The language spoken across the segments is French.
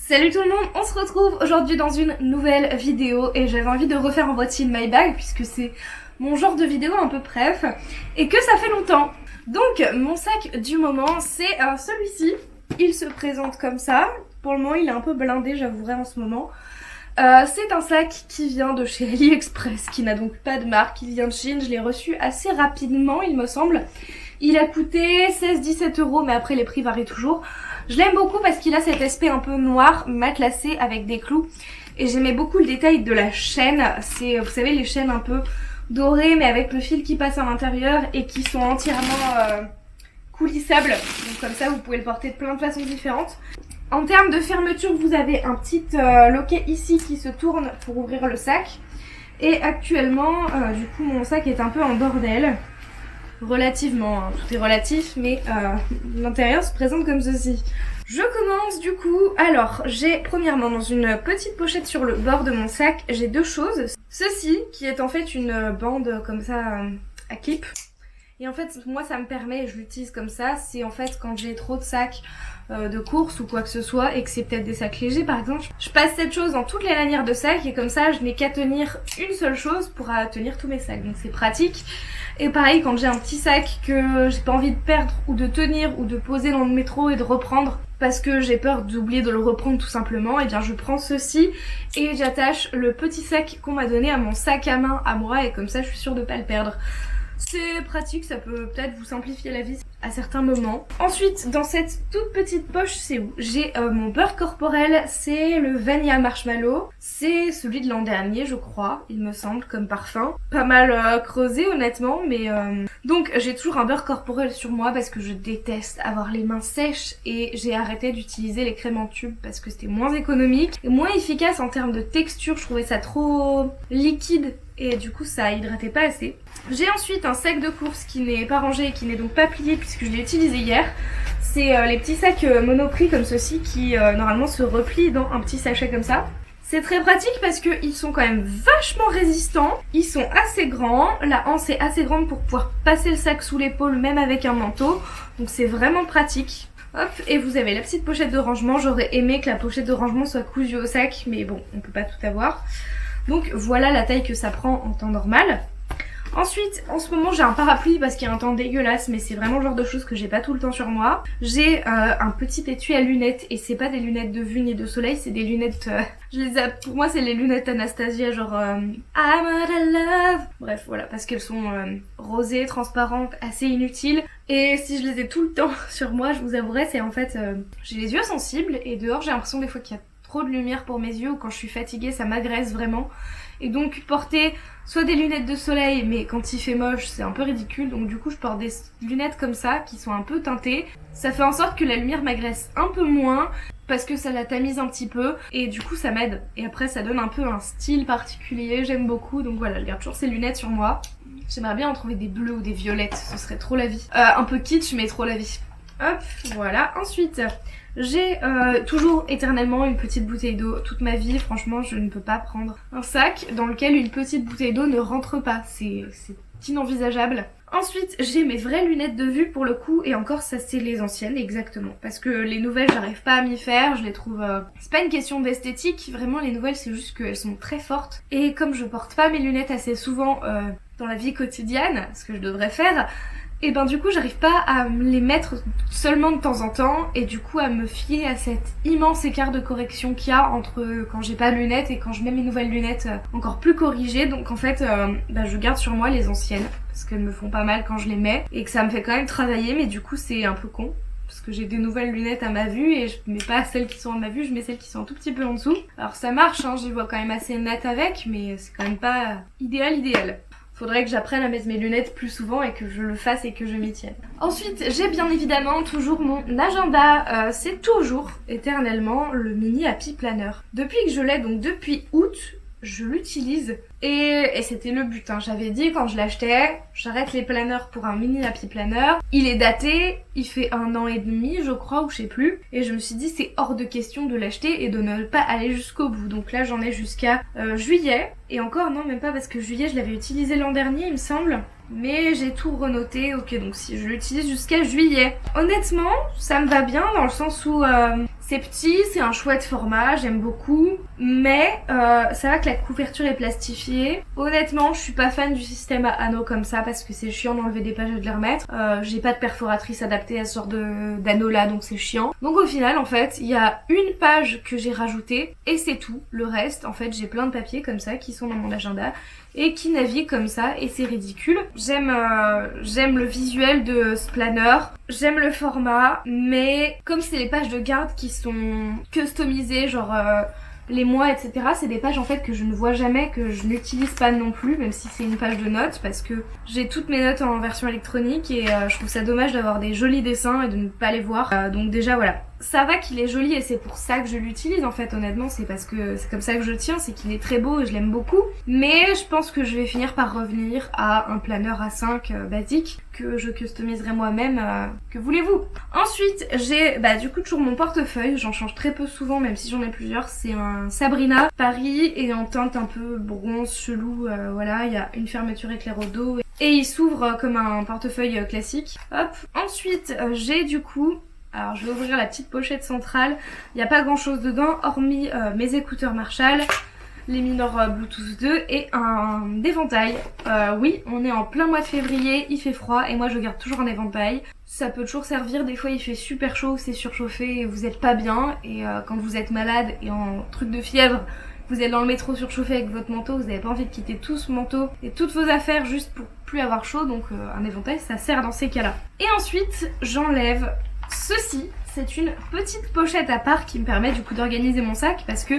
Salut tout le monde, on se retrouve aujourd'hui dans une nouvelle vidéo et j'avais envie de refaire en What's in my bag puisque c'est mon genre de vidéo un peu bref et que ça fait longtemps. Donc mon sac du moment c'est celui-ci, il se présente comme ça, pour le moment il est un peu blindé j'avouerai en ce moment. C'est un sac qui vient de chez AliExpress, qui n'a donc pas de marque, il vient de Chine, je l'ai reçu assez rapidement il me semble. Il a coûté 16-17 € mais après les prix varient toujours. Je l'aime beaucoup parce qu'il a cet aspect un peu noir, matelassé avec des clous. Et j'aimais beaucoup le détail de la chaîne. C'est, vous savez, les chaînes un peu dorées mais avec le fil qui passe à l'intérieur et qui sont entièrement coulissables. Donc comme ça vous pouvez le porter de plein de façons différentes. En termes de fermeture, vous avez un petit loquet ici qui se tourne pour ouvrir le sac. Et actuellement, du coup mon sac est un peu en bordel. Relativement, hein, tout est relatif, mais l'intérieur se présente comme ceci. Je commence du coup. Alors, j'ai premièrement dans une petite pochette sur le bord de mon sac, j'ai deux choses. Ceci, qui est en fait une bande comme ça à clip. Et en fait, moi ça me permet, et je l'utilise comme ça, c'est en fait quand j'ai trop de sacs de course ou quoi que ce soit, et que c'est peut-être des sacs légers par exemple, je passe cette chose dans toutes les lanières de sacs, et comme ça je n'ai qu'à tenir une seule chose pour tenir tous mes sacs, donc c'est pratique. Et pareil, quand j'ai un petit sac que j'ai pas envie de perdre ou de tenir ou de poser dans le métro et de reprendre parce que j'ai peur d'oublier de le reprendre tout simplement, et bien je prends ceci et j'attache le petit sac qu'on m'a donné à mon sac à main à moi, et comme ça je suis sûre de pas le perdre. C'est pratique, ça peut peut-être vous simplifier la vie à certains moments. Ensuite, dans cette toute petite poche, c'est où j'ai mon beurre corporel, c'est le Vanilla Marshmallow. C'est celui de l'an dernier, je crois, il me semble, comme parfum. Pas mal creusé, honnêtement, mais... Donc, j'ai toujours un beurre corporel sur moi parce que je déteste avoir les mains sèches et j'ai arrêté d'utiliser les crèmes en tube parce que c'était moins économique et moins efficace en termes de texture. Je trouvais ça trop liquide et du coup ça hydratait pas assez. J'ai ensuite un sac de course qui n'est pas rangé et qui n'est donc pas plié puisque je l'ai utilisé hier. C'est les petits sacs Monoprix comme ceci qui normalement se replient dans un petit sachet comme ça. C'est très pratique parce qu'ils sont quand même vachement résistants, ils sont assez grands, la anse est assez grande pour pouvoir passer le sac sous l'épaule même avec un manteau, donc c'est vraiment pratique. Hop, et vous avez la petite pochette de rangement, j'aurais aimé que la pochette de rangement soit cousue au sac, mais bon, on peut pas tout avoir. Donc voilà la taille que ça prend en temps normal. Ensuite, en ce moment j'ai un parapluie parce qu'il y a un temps dégueulasse, mais c'est vraiment le genre de choses que j'ai pas tout le temps sur moi. J'ai un petit étui à lunettes, et c'est pas des lunettes de vue ni de soleil, c'est des lunettes... pour moi c'est les lunettes Anastasia, genre I'm what I love. Bref, voilà, parce qu'elles sont rosées, transparentes, assez inutiles. Et si je les ai tout le temps sur moi, je vous avouerai, c'est en fait... j'ai les yeux sensibles, et dehors j'ai l'impression des fois qu'il y a trop de lumière pour mes yeux, ou quand je suis fatiguée ça m'agresse vraiment. Et donc porter soit des lunettes de soleil, mais quand il fait moche c'est un peu ridicule, donc du coup je porte des lunettes comme ça qui sont un peu teintées. Ça fait en sorte que la lumière m'agresse un peu moins parce que ça la tamise un petit peu, et du coup ça m'aide. Et après ça donne un peu un style particulier, j'aime beaucoup, donc voilà, je garde toujours ces lunettes sur moi. J'aimerais bien en trouver des bleues ou des violettes, ce serait trop la vie. Un peu kitsch mais trop la vie. Hop, voilà. Ensuite, j'ai toujours éternellement une petite bouteille d'eau. Toute ma vie, franchement, je ne peux pas prendre un sac dans lequel une petite bouteille d'eau ne rentre pas. C'est inenvisageable. Ensuite, j'ai mes vraies lunettes de vue pour le coup, et encore ça c'est les anciennes exactement. Parce que les nouvelles j'arrive pas à m'y faire, je les trouve... C'est pas une question d'esthétique, vraiment les nouvelles c'est juste qu'elles sont très fortes. Et comme je porte pas mes lunettes assez souvent dans la vie quotidienne, ce que je devrais faire... Et ben du coup j'arrive pas à me les mettre seulement de temps en temps, et du coup à me fier à cet immense écart de correction qu'il y a entre quand j'ai pas de lunettes et quand je mets mes nouvelles lunettes encore plus corrigées. Donc en fait je garde sur moi les anciennes parce qu'elles me font pas mal quand je les mets et que ça me fait quand même travailler, mais du coup c'est un peu con parce que j'ai des nouvelles lunettes à ma vue et je mets pas celles qui sont à ma vue, je mets celles qui sont un tout petit peu en dessous. Alors ça marche, hein, j'y vois quand même assez net avec, mais c'est quand même pas idéal. Faudrait que j'apprenne à mettre mes lunettes plus souvent et que je le fasse et que je m'y tienne. Ensuite, j'ai bien évidemment toujours mon agenda. C'est toujours, éternellement, le mini Happy Planner. Depuis que je l'ai, donc depuis août, je l'utilise. Et c'était le but, hein. J'avais dit quand je l'achetais, j'arrête les planners pour un mini Happy Planner. Il est daté, il fait 1 an et demi je crois, ou je sais plus. Et je me suis dit c'est hors de question de l'acheter et de ne pas aller jusqu'au bout. Donc là j'en ai jusqu'à juillet. Et encore non, même pas, parce que juillet je l'avais utilisé l'an dernier il me semble. Mais j'ai tout renoté, ok, donc si je l'utilise jusqu'à juillet. Honnêtement, ça me va bien dans le sens où C'est petit, c'est un chouette format, j'aime beaucoup, mais ça va que la couverture est plastifiée. Honnêtement, je suis pas fan du système à anneaux comme ça parce que c'est chiant d'enlever des pages et de les remettre. J'ai pas de perforatrice adaptée à ce genre d'anneaux là, donc c'est chiant. Donc au final, en fait, il y a une page que j'ai rajoutée et c'est tout. Le reste, en fait, j'ai plein de papiers comme ça qui sont dans mon agenda et qui naviguent comme ça et c'est ridicule. J'aime le visuel de ce planner, j'aime le format, mais comme c'est les pages de garde qui sont customisées, genre les mois, etc. C'est des pages en fait que je ne vois jamais, que je n'utilise pas non plus, même si c'est une page de notes, parce que j'ai toutes mes notes en version électronique et je trouve ça dommage d'avoir des jolis dessins et de ne pas les voir. Donc déjà voilà. Ça va qu'il est joli et c'est pour ça que je l'utilise en fait, honnêtement, c'est parce que c'est comme ça que je le tiens, c'est qu'il est très beau et je l'aime beaucoup. Mais je pense que je vais finir par revenir à un planner A5 basique que je customiserai moi-même, que voulez-vous. Ensuite, j'ai du coup toujours mon portefeuille, j'en change très peu souvent même si j'en ai plusieurs, c'est un Sabrina Paris et en teinte un peu bronze, chelou, voilà, il y a une fermeture éclair au dos et il s'ouvre comme un portefeuille classique. Hop. Ensuite, j'ai du coup... Alors je vais ouvrir la petite pochette centrale, il n'y a pas grand chose dedans hormis mes écouteurs Marshall, les mineurs Bluetooth 2 et un éventail. Oui, on est en plein mois de février, il fait froid et moi je garde toujours un éventail. Ça peut toujours servir, des fois il fait super chaud, c'est surchauffé et vous êtes pas bien et quand vous êtes malade et en truc de fièvre, vous êtes dans le métro surchauffé avec votre manteau, vous n'avez pas envie de quitter tout ce manteau et toutes vos affaires juste pour plus avoir chaud, donc un éventail ça sert dans ces cas-là. Et ensuite j'enlève ceci, c'est une petite pochette à part qui me permet du coup d'organiser mon sac parce que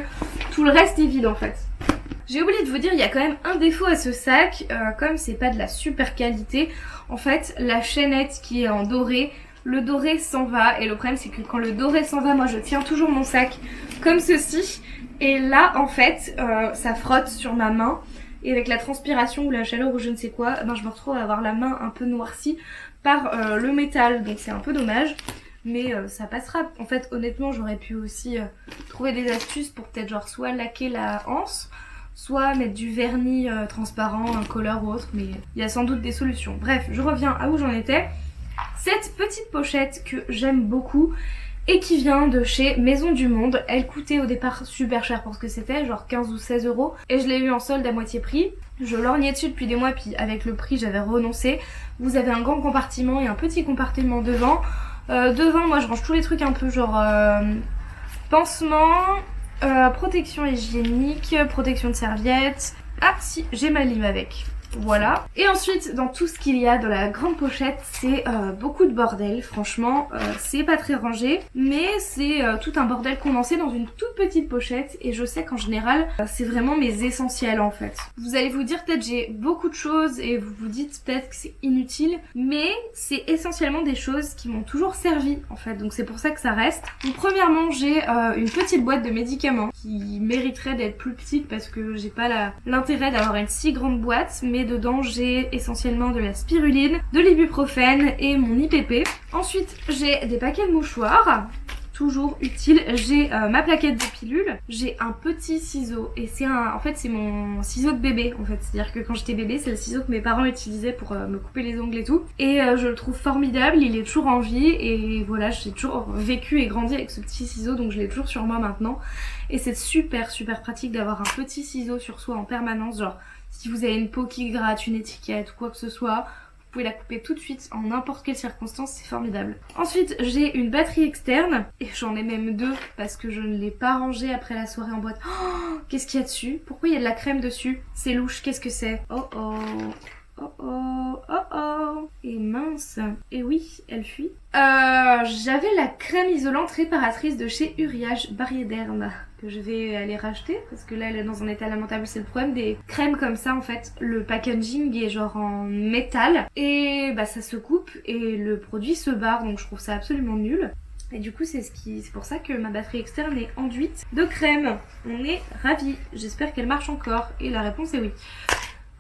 tout le reste est vide en fait. J'ai oublié de vous dire, il y a quand même un défaut à ce sac, comme c'est pas de la super qualité, en fait la chaînette qui est en doré, le doré s'en va et le problème c'est que quand le doré s'en va, moi je tiens toujours mon sac comme ceci et là en fait ça frotte sur ma main et avec la transpiration ou la chaleur ou je ne sais quoi, je me retrouve à avoir la main un peu noircie par le métal, donc c'est un peu dommage, mais ça passera. En fait honnêtement j'aurais pu aussi trouver des astuces pour peut-être genre soit laquer la anse, soit mettre du vernis transparent, un colleur ou autre, mais il y a sans doute des solutions. Bref, je reviens à où j'en étais. Cette petite pochette que j'aime beaucoup et qui vient de chez Maison du Monde. Elle coûtait au départ super cher pour ce que c'était, genre 15 ou 16 euros. Et je l'ai eu en solde à moitié prix. Je lorgnais dessus depuis des mois, puis avec le prix j'avais renoncé. Vous avez un grand compartiment et un petit compartiment devant. Devant, moi je range tous les trucs un peu genre pansement, protection hygiénique, protection de serviettes. Ah si, j'ai ma lime avec. Voilà. Et ensuite, dans tout ce qu'il y a dans la grande pochette, c'est beaucoup de bordel. Franchement, c'est pas très rangé, mais c'est tout un bordel condensé dans une toute petite pochette. Et je sais qu'en général, c'est vraiment mes essentiels en fait. Vous allez vous dire peut-être j'ai beaucoup de choses et vous vous dites peut-être que c'est inutile, mais c'est essentiellement des choses qui m'ont toujours servi en fait. Donc c'est pour ça que ça reste. Donc premièrement, j'ai une petite boîte de médicaments qui mériterait d'être plus petite parce que j'ai pas l'intérêt d'avoir une si grande boîte, mais dedans j'ai essentiellement de la spiruline, de l'ibuprofène et mon IPP. Ensuite j'ai des paquets de mouchoirs, toujours utile. J'ai ma plaquette de pilules, j'ai un petit ciseau et en fait c'est mon ciseau de bébé en fait, c'est à dire que quand j'étais bébé c'est le ciseau que mes parents utilisaient pour me couper les ongles et tout, et je le trouve formidable, il est toujours en vie et voilà, j'ai toujours vécu et grandi avec ce petit ciseau donc je l'ai toujours sur moi maintenant et c'est super pratique d'avoir un petit ciseau sur soi en permanence, genre si vous avez une peau qui gratte, une étiquette ou quoi que ce soit, vous pouvez la couper tout de suite en n'importe quelle circonstance, c'est formidable. Ensuite, j'ai une batterie externe, et j'en ai même deux parce que je ne l'ai pas rangée après la soirée en boîte. Oh, qu'est-ce qu'il y a dessus? Pourquoi il y a de la crème dessus? C'est louche, qu'est-ce que c'est? Oh oh, oh oh, oh oh, et mince, et oui, elle fuit. J'avais la crème isolante réparatrice de chez Uriage Barriederm que je vais aller racheter parce que là elle est dans un état lamentable. C'est le problème des crèmes comme ça en fait, le packaging est genre en métal et ça se coupe et le produit se barre, donc je trouve ça absolument nul. Et du coup c'est pour ça que ma batterie externe est enduite de crème. On est ravis, j'espère qu'elle marche encore et la réponse est oui.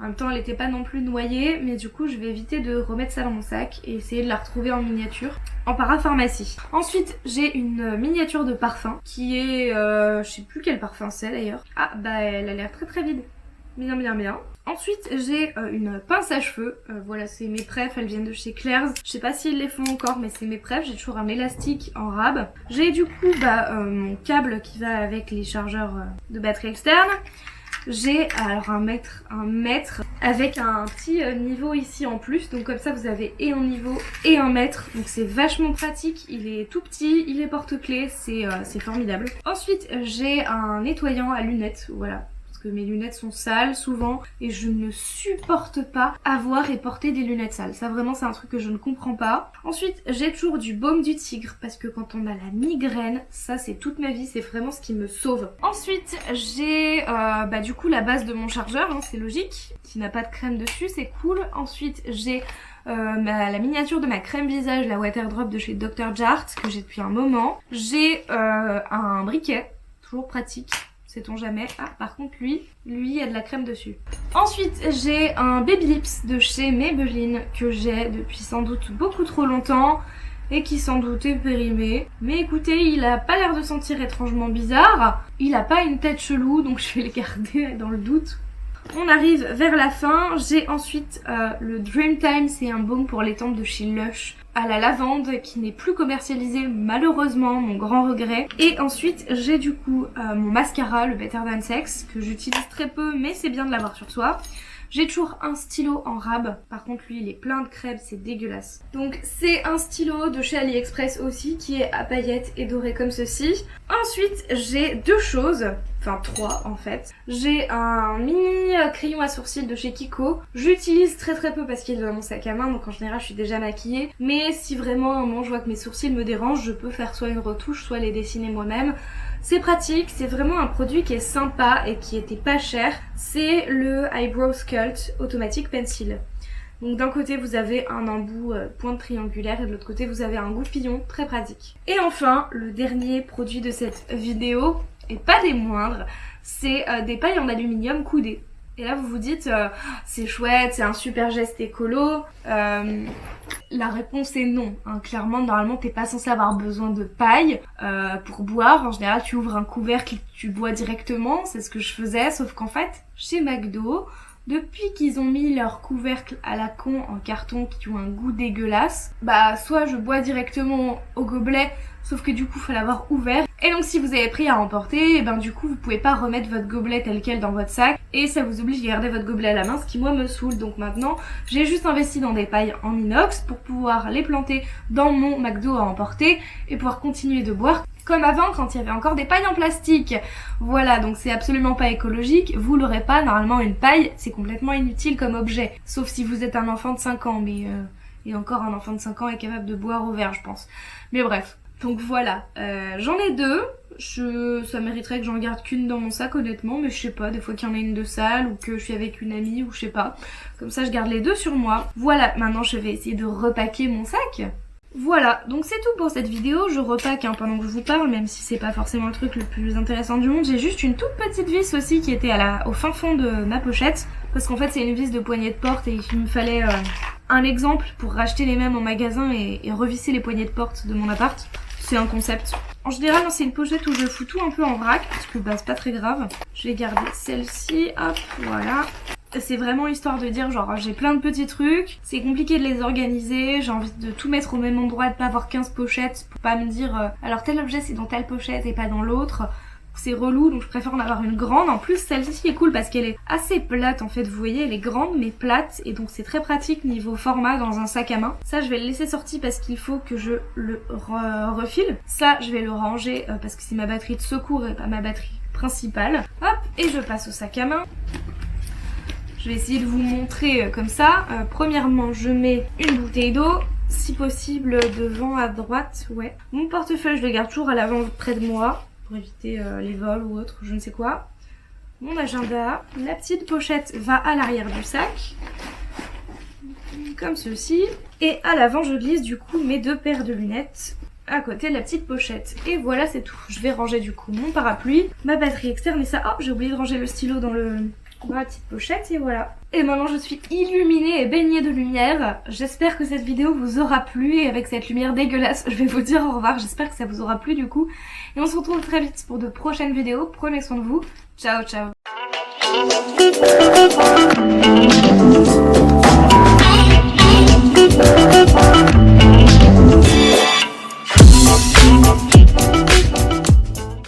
En même temps elle n'était pas non plus noyée, mais du coup je vais éviter de remettre ça dans mon sac et essayer de la retrouver en miniature en parapharmacie. Ensuite j'ai une miniature de parfum qui est je sais plus quel parfum c'est d'ailleurs. Ah elle a l'air très vide. bien bien bien. Ensuite j'ai une pince à cheveux, voilà c'est mes prefs, elles viennent de chez Claire's. Je sais pas s'ils les font encore mais c'est mes prefs, j'ai toujours un élastique en rab. J'ai du coup mon câble qui va avec les chargeurs de batterie externe. J'ai alors un mètre avec un petit niveau ici en plus, donc comme ça vous avez et un niveau et un mètre, donc c'est vachement pratique, il est tout petit, il est porte-clés, c'est formidable. Ensuite j'ai un nettoyant à lunettes, voilà. Parce que mes lunettes sont sales souvent et je ne supporte pas avoir et porter des lunettes sales. Ça vraiment c'est un truc que je ne comprends pas. Ensuite j'ai toujours du baume du tigre parce que quand on a la migraine, ça c'est toute ma vie, c'est vraiment ce qui me sauve. Ensuite j'ai du coup la base de mon chargeur, hein, c'est logique, qui n'a pas de crème dessus, c'est cool. Ensuite j'ai la miniature de ma crème visage, la Water Drop de chez Dr. Jart que j'ai depuis un moment. J'ai un briquet, toujours pratique. Sait-on jamais. Ah, par contre, lui, il y a de la crème dessus. Ensuite, j'ai un Baby Lips de chez Maybelline que j'ai depuis sans doute beaucoup trop longtemps et qui sans doute est périmé. Mais écoutez, il a pas l'air de sentir étrangement bizarre. Il a pas une tête chelou, donc je vais le garder dans le doute. On arrive vers la fin. J'ai ensuite le Dreamtime, c'est un baume pour les tempes de chez Lush à la lavande qui n'est plus commercialisé malheureusement, mon grand regret. Et ensuite j'ai du coup mon mascara, le Better Than Sex, que j'utilise très peu mais c'est bien de l'avoir sur soi. J'ai toujours un stylo en rab, par contre lui il est plein de crêpes, c'est dégueulasse. Donc c'est un stylo de chez AliExpress aussi qui est à paillettes et doré comme ceci. Ensuite j'ai deux choses, enfin trois en fait. J'ai un mini crayon à sourcils de chez Kiko. J'utilise très peu parce qu'il est dans mon sac à main, donc en général je suis déjà maquillée. Mais si vraiment un moment je vois que mes sourcils me dérangent, je peux faire soit une retouche, soit les dessiner moi-même. C'est pratique, c'est vraiment un produit qui est sympa et qui était pas cher. C'est le Eyebrow Sculpt Automatic Pencil. Donc d'un côté vous avez un embout pointe triangulaire et de l'autre côté vous avez un goupillon, très pratique. Et enfin, le dernier produit de cette vidéo, et pas des moindres, c'est des pailles en aluminium coudées. Et là vous vous dites, c'est chouette, c'est un super geste écolo. La réponse est non. Hein. Clairement, normalement, t'es pas censé avoir besoin de paille pour boire. En général, tu ouvres un couvercle et tu bois directement. C'est ce que je faisais, sauf qu'en fait, chez McDo, depuis qu'ils ont mis leurs couvercles à la con en carton qui ont un goût dégueulasse, soit je bois directement au gobelet, sauf que du coup, il faut l'avoir ouvert. Et donc si vous avez pris à emporter, du coup vous pouvez pas remettre votre gobelet tel quel dans votre sac et ça vous oblige à garder votre gobelet à la main, ce qui moi me saoule. Donc maintenant j'ai juste investi dans des pailles en inox pour pouvoir les planter dans mon McDo à emporter et pouvoir continuer de boire comme avant quand il y avait encore des pailles en plastique. Voilà, donc c'est absolument pas écologique, vous l'aurez pas. Normalement une paille c'est complètement inutile comme objet, sauf si vous êtes un enfant de 5 ans, mais et encore un enfant de 5 ans est capable de boire au verre je pense. Mais bref. Donc voilà, j'en ai deux, ça mériterait que j'en garde qu'une dans mon sac honnêtement, mais je sais pas, des fois qu'il y en a une de sale ou que je suis avec une amie ou je sais pas. Comme ça je garde les deux sur moi. Voilà, maintenant je vais essayer de repacker mon sac. Voilà, donc c'est tout pour cette vidéo, je repack pendant que je vous parle, même si c'est pas forcément le truc le plus intéressant du monde. J'ai juste une toute petite vis aussi qui était au fin fond de ma pochette, parce qu'en fait c'est une vis de poignée de porte et il me fallait un exemple pour racheter les mêmes en magasin et revisser les poignées de porte de mon appart. C'est un concept. En général, c'est une pochette où je fous tout un peu en vrac, parce que c'est pas très grave. Je vais garder celle-ci, hop, voilà. C'est vraiment histoire de dire genre j'ai plein de petits trucs, c'est compliqué de les organiser, j'ai envie de tout mettre au même endroit, de pas avoir 15 pochettes pour pas me dire alors tel objet c'est dans telle pochette et pas dans l'autre. C'est relou, donc je préfère en avoir une grande. En plus celle-ci est cool parce qu'elle est assez plate en fait, vous voyez elle est grande mais plate et donc c'est très pratique niveau format dans un sac à main. Ça je vais le laisser sorti parce qu'il faut que je le refile. Ça je vais le ranger parce que c'est ma batterie de secours et pas ma batterie principale. Hop, et je passe au sac à main. Je vais essayer de vous montrer comme ça. Premièrement je mets une bouteille d'eau, si possible devant à droite, ouais. Mon portefeuille je le garde toujours à l'avant près de moi, pour éviter les vols ou autre, je ne sais quoi. Mon agenda, la petite pochette va à l'arrière du sac, comme ceci. Et à l'avant, je glisse du coup mes deux paires de lunettes à côté de la petite pochette. Et voilà, c'est tout. Je vais ranger du coup mon parapluie, ma batterie externe et ça. Oh, j'ai oublié de ranger le stylo dans la petite pochette et voilà. Et maintenant je suis illuminée et baignée de lumière. J'espère que cette vidéo vous aura plu et avec cette lumière dégueulasse je vais vous dire au revoir. J'espère que ça vous aura plu du coup. Et on se retrouve très vite pour de prochaines vidéos. Prenez soin de vous. Ciao ciao.